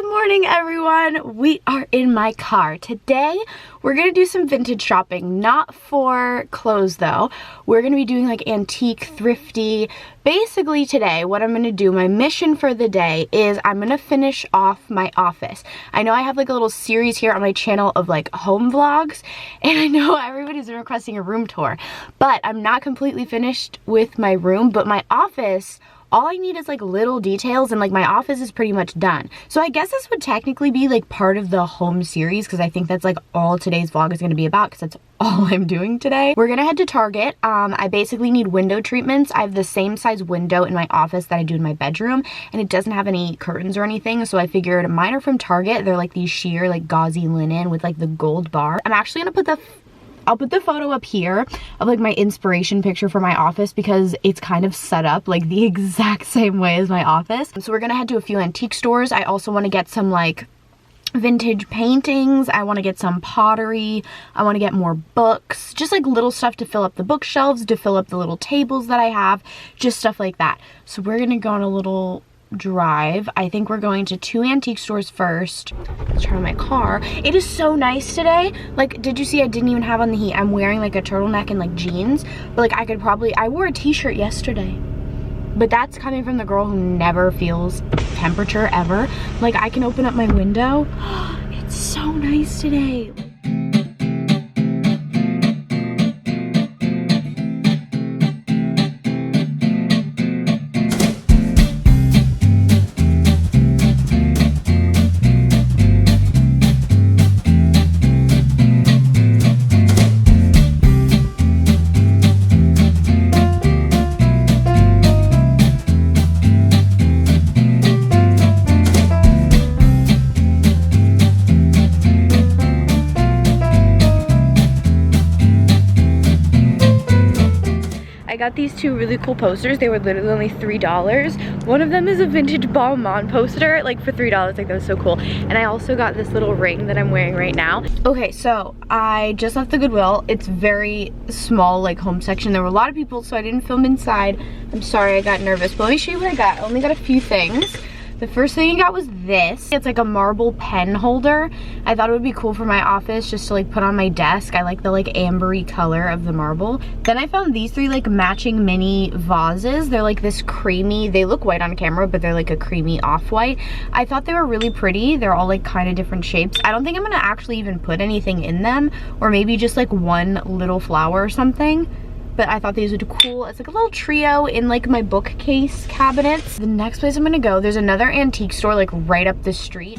morning, everyone. We are in my car. Today, we're gonna do some vintage shopping. Not for clothes though. We're gonna be doing like antique, thrifty. Basically today, what I'm gonna do, my mission for the day is I'm gonna finish off my office. I know I have like a little series here on my channel of like home vlogs, and I know everybody's been requesting a room tour, but I'm not completely finished with my room, but my office, all I need is like little details, and like my office is pretty much done. So I guess this would technically be like part of the home series, because I think that's like all today's vlog is going to be about, because that's all I'm doing today. We're gonna head to Target. I basically need window treatments. I have the same size window in my office that I do in my bedroom, and it doesn't have any curtains or anything, so I figured mine are from Target. They're like these sheer like gauzy linen with like the gold bar. I'm actually gonna put I'll put the photo up here of like my inspiration picture for my office, because it's kind of set up like the exact same way as my office. So we're gonna head to a few antique stores. I also want to get some like vintage paintings. I want to get some pottery. I want to get more books, just like little stuff to fill up the bookshelves, to fill up the little tables that I have, just stuff like that. So we're gonna go on a little drive. I think we're going to 2 antique stores first. Let's turn on my car. It is so nice today. Like, did you see I didn't even have on the heat? I'm wearing like a turtleneck and like jeans, but like I wore a t-shirt yesterday, but that's coming from the girl who never feels temperature ever. Like, I can open up my window. It's so nice today. I got these 2 really cool posters. They were literally only $3. One of them is a vintage Balmain poster, like for $3. Like, that was so cool. And I also got this little ring that I'm wearing right now. Okay, so I just left the Goodwill. It's very small, like home section. There were a lot of people, so I didn't film inside. I'm sorry, I got nervous, but let me show you what I got. I only got a few things. The first thing I got was this. It's like a marble pen holder. I thought it would be cool for my office just to like put on my desk. I like the like ambery color of the marble. Then I found these 3 like matching mini vases. They're like this creamy, they look white on camera, but they're like a creamy off-white. I thought they were really pretty. They're all like kind of different shapes. I don't think I'm gonna actually even put anything in them, or maybe just like one little flower or something. But I thought these would be cool. It's like a little trio in like my bookcase cabinets. The next place I'm gonna go, there's another antique store like right up the street.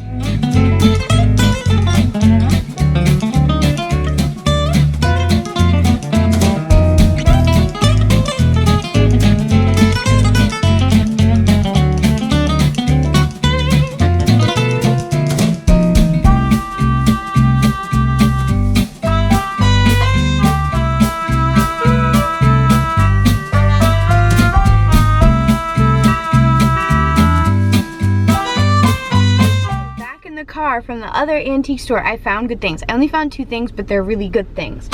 Car from the other antique store, I found good things. I only found 2 things, but they're really good things.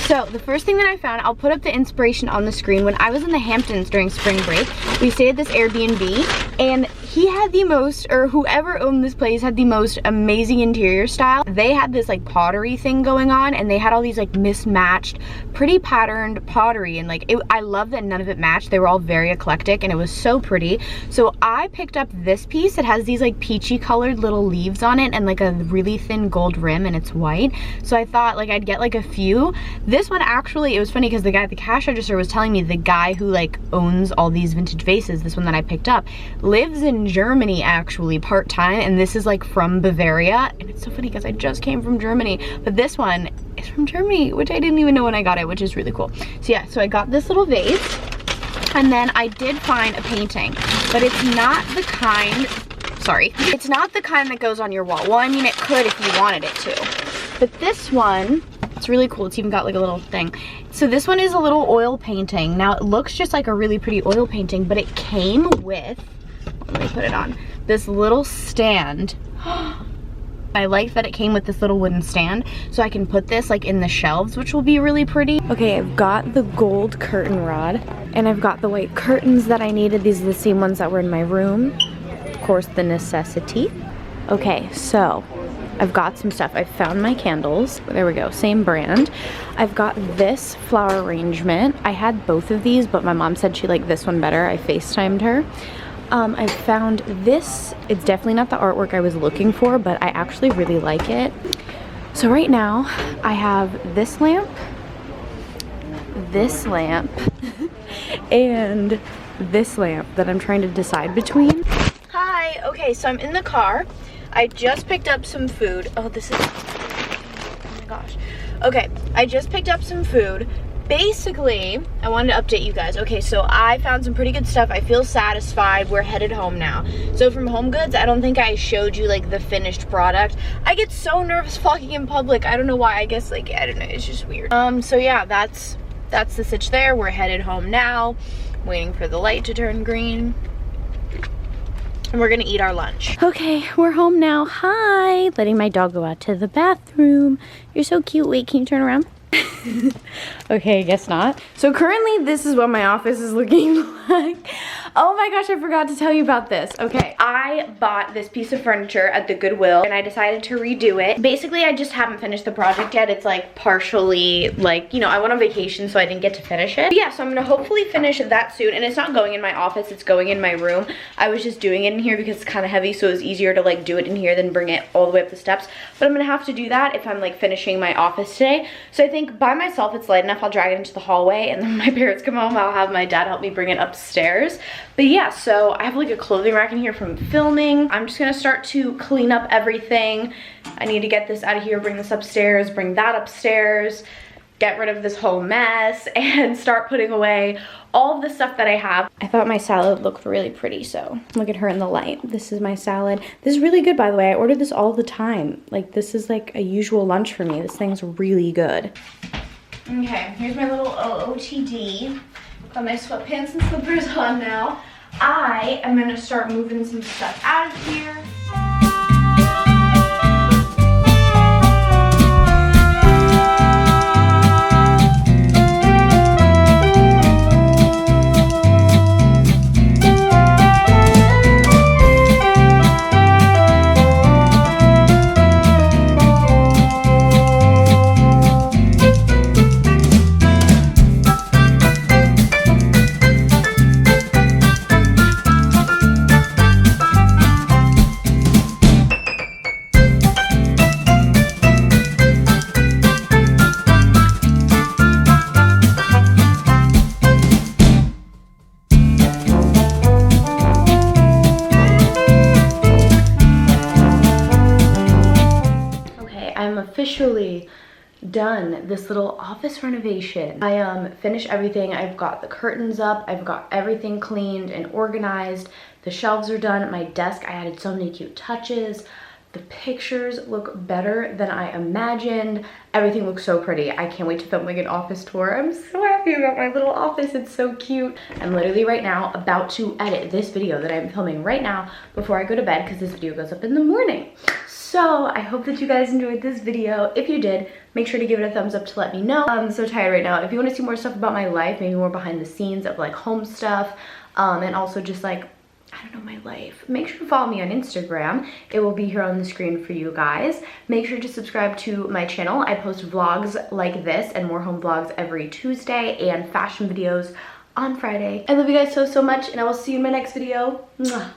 So the first thing that I found, I'll put up the inspiration on the screen. When I was in the Hamptons during spring break, we stayed at this Airbnb, and he had the most, or whoever owned this place had the most amazing interior style. They had this like pottery thing going on, and they had all these like mismatched, pretty patterned pottery, and like I love that none of it matched. They were all very eclectic, and it was so pretty. So I picked up this piece. It has these like peachy colored little leaves on it, and like a really thin gold rim, and it's white. So I thought like I'd get like a few. This one actually, it was funny because the guy at the cash register was telling me the guy who like owns all these vintage vases, this one that I picked up, lives in Germany actually part-time, and this is like from Bavaria. And it's so funny because I just came from Germany, but this one is from Germany, which I didn't even know when I got it, which is really cool. So yeah, so I got this little vase, and then I did find a painting, but it's not the kind, it's not the kind that goes on your wall. Well, I mean, it could if you wanted it to, but this one, it's really cool. It's even got like a little thing. So this one is a little oil painting. Now it looks just like a really pretty oil painting, but it came with, let me put it on, this little stand. I like that it came with this little wooden stand, so I can put this like in the shelves, which will be really pretty. Okay, I've got the gold curtain rod, and I've got the white curtains that I needed. These are the same ones that were in my room. Of course, the necessity. Okay, so I've got some stuff. I found my candles. There we go, same brand. I've got this flower arrangement. I had both of these, but my mom said she liked this one better. I FaceTimed her. I found this. It's definitely not the artwork I was looking for, but I actually really like it. So right now, I have this lamp, and this lamp that I'm trying to decide between. Hi, okay, so I'm in the car. I just picked up some food. Oh, this is, oh my gosh. Okay, I just picked up some food. Basically, I wanted to update you guys. Okay, so I found some pretty good stuff. I feel satisfied. We're headed home now. So from Home Goods, I don't think I showed you like the finished product. I get so nervous walking in public. I don't know why. I guess like, I don't know, it's just weird. So yeah, that's the sitch there. We're headed home now. Waiting for the light to turn green. And we're gonna eat our lunch. Okay, we're home now. Hi! Letting my dog go out to the bathroom. You're so cute. Wait, can you turn around? Okay, I guess not. So currently this is what my office is looking like. Oh my gosh, I forgot to tell you about this. Okay, I bought this piece of furniture at the Goodwill and I decided to redo it. Basically, I just haven't finished the project yet. It's like partially like, you know, I went on vacation so I didn't get to finish it. But yeah, so I'm gonna hopefully finish that soon, and it's not going in my office, it's going in my room. I was just doing it in here because it's kind of heavy, so it was easier to like do it in here than bring it all the way up the steps. But I'm gonna have to do that if I'm like finishing my office today. So I think by myself it's light enough, I'll drag it into the hallway, and then when my parents come home, I'll have my dad help me bring it upstairs. But yeah, so I have like a clothing rack in here from filming. I'm just gonna start to clean up everything. I need to get this out of here, bring this upstairs, bring that upstairs, get rid of this whole mess, and start putting away all of the stuff that I have. I thought my salad looked really pretty, so look at her in the light. This is my salad. This is really good, by the way. I order this all the time. Like, this is like a usual lunch for me. This thing's really good. Okay, here's my little OOTD. Got my sweatpants and slippers on now. I am gonna start moving some stuff out of here. Officially done this little office renovation. I finished everything. I've got the curtains up, I've got everything cleaned and organized, the shelves are done, my desk, I added so many cute touches. The pictures look better than I imagined. Everything looks so pretty. I can't wait to film like an office tour. I'm so happy about my little office. It's so cute. I'm literally right now about to edit this video that I'm filming right now before I go to bed, because this video goes up in the morning. So I hope that you guys enjoyed this video. If you did, make sure to give it a thumbs up to let me know. I'm so tired right now. If you want to see more stuff about my life, maybe more behind the scenes of like home stuff, and also just like, I don't know, my life, make sure to follow me on Instagram. It will be here on the screen for you guys. Make sure to subscribe to my channel. I post vlogs like this and more home vlogs every Tuesday, and fashion videos on Friday. I love you guys so much, and I will see you in my next video. Mwah.